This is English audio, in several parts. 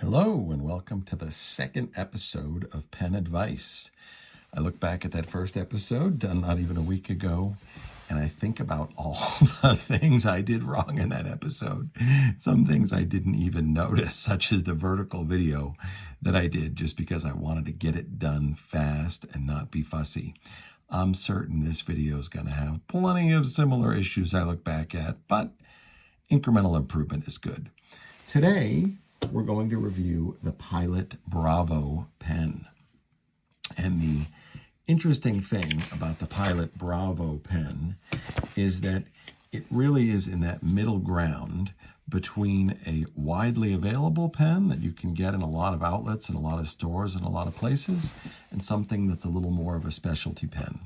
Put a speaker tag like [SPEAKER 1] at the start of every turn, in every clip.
[SPEAKER 1] Hello and welcome to the second episode of Pen Advice. I look back at that first episode done not even a week ago, and I think about all the things I did wrong in that episode. Some things I didn't even notice, such as the vertical video that I did just because I wanted to get it done fast and not be fussy. I'm certain this video is going to have plenty of similar issues I look back at, but incremental improvement is good. Today, we're going to review the Pilot Bravo pen. And the interesting thing about the Pilot Bravo pen is that it really is in that middle ground between a widely available pen that you can get in a lot of outlets and a lot of stores and a lot of places, and something that's a little more of a specialty pen.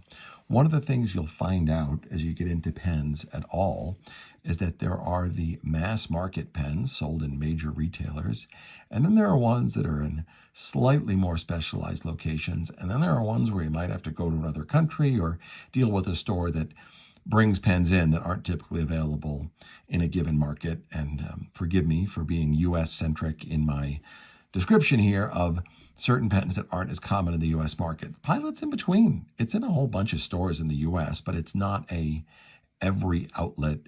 [SPEAKER 1] One of the things you'll find out as you get into pens at all is that there are the mass market pens sold in major retailers, and then there are ones that are in slightly more specialized locations, and then there are ones where you might have to go to another country or deal with a store that brings pens in that aren't typically available in a given market. And forgive me for being US-centric in my description here of certain pens that aren't as common in the US market. Pilot's in between. It's in a whole bunch of stores in the US, but it's not a every outlet,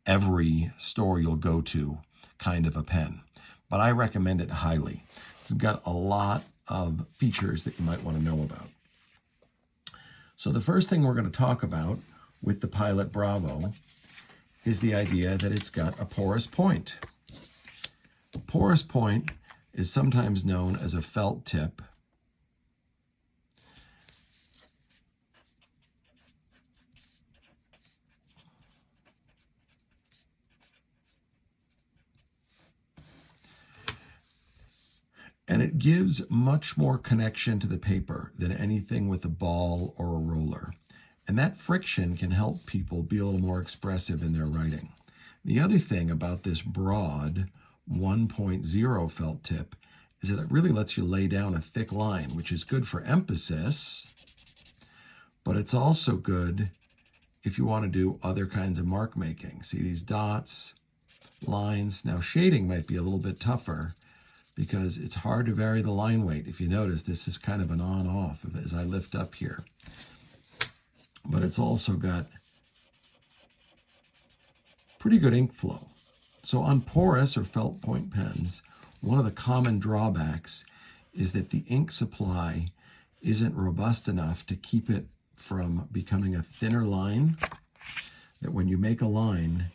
[SPEAKER 1] every store you'll go to kind of a pen. But I recommend it highly. It's got a lot of features that you might want to know about. So the first thing we're going to talk about with the Pilot Bravo is the idea that it's got a porous point. A porous point is sometimes known as a felt tip. And it gives much more connection to the paper than anything with a ball or a roller. And that friction can help people be a little more expressive in their writing. The other thing about this broad 1.0 felt tip is that it really lets you lay down a thick line, which is good for emphasis, but it's also good if you want to do other kinds of mark making. See these dots, lines. Now shading might be a little bit tougher because it's hard to vary the line weight. If you notice, this is kind of an on-off as I lift up here. But it's also got pretty good ink flow. So on porous or felt point pens, one of the common drawbacks is that the ink supply isn't robust enough to keep it from becoming a thinner line, that when you make a line,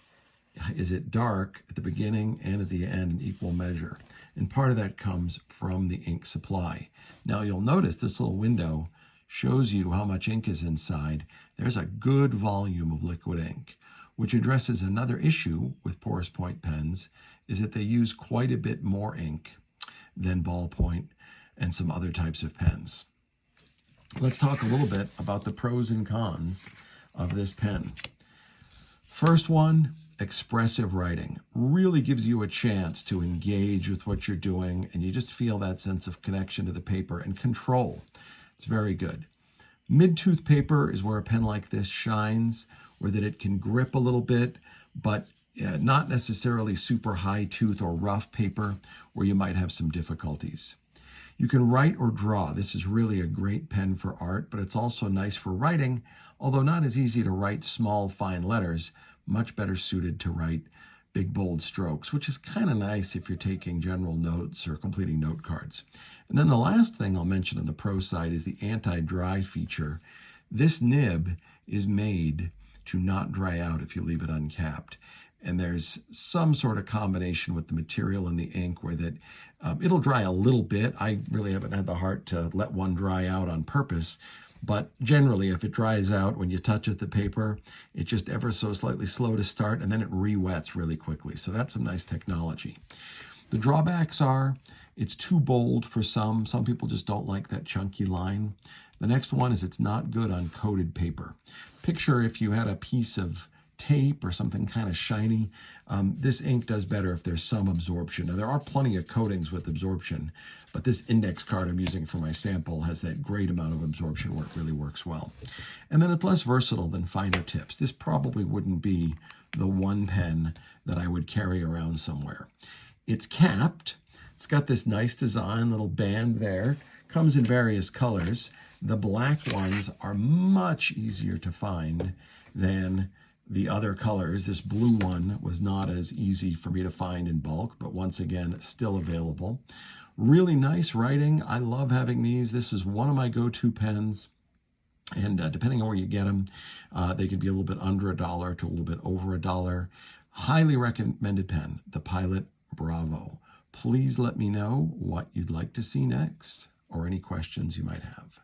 [SPEAKER 1] is it dark at the beginning and at the end in equal measure. And part of that comes from the ink supply. Now you'll notice this little window shows you how much ink is inside. There's a good volume of liquid ink, which addresses another issue with porous point pens, is that they use quite a bit more ink than ballpoint and some other types of pens. Let's talk a little bit about the pros and cons of this pen. First one, expressive writing. Really gives you a chance to engage with what you're doing, and you just feel that sense of connection to the paper and control. It's very good. Mid-tooth paper is where a pen like this shines, where that it can grip a little bit, but not necessarily super high tooth or rough paper where you might have some difficulties. You can write or draw. This is really a great pen for art, but it's also nice for writing, although not as easy to write small, fine letters, much better suited to write big, bold strokes, which is kind of nice if you're taking general notes or completing note cards. And then the last thing I'll mention on the pro side is the anti-dry feature. This nib is made to not dry out if you leave it uncapped. And there's some sort of combination with the material and the ink where that it'll dry a little bit. I really haven't had the heart to let one dry out on purpose. But generally, if it dries out when you touch it, the paper, it's just ever so slightly slow to start, and then it re-wets really quickly. So that's some nice technology. The drawbacks are it's too bold for some. Some people just don't like that chunky line. The next one is it's not good on coated paper. Picture if you had a piece of tape or something kind of shiny. This ink does better if there's some absorption. Now, there are plenty of coatings with absorption, but this index card I'm using for my sample has that great amount of absorption where it really works well. And then it's less versatile than finer tips. This probably wouldn't be the one pen that I would carry around somewhere. It's capped. It's got this nice design, little band there. Comes in various colors. The black ones are much easier to find than the other colors. This blue one was not as easy for me to find in bulk, but once again, still available. Really nice writing. I love having these. This is one of my go-to pens. And depending on where you get them, they can be a little bit under $1 to a little bit over $1. Highly recommended pen, the Pilot Bravo. Please let me know what you'd like to see next or any questions you might have.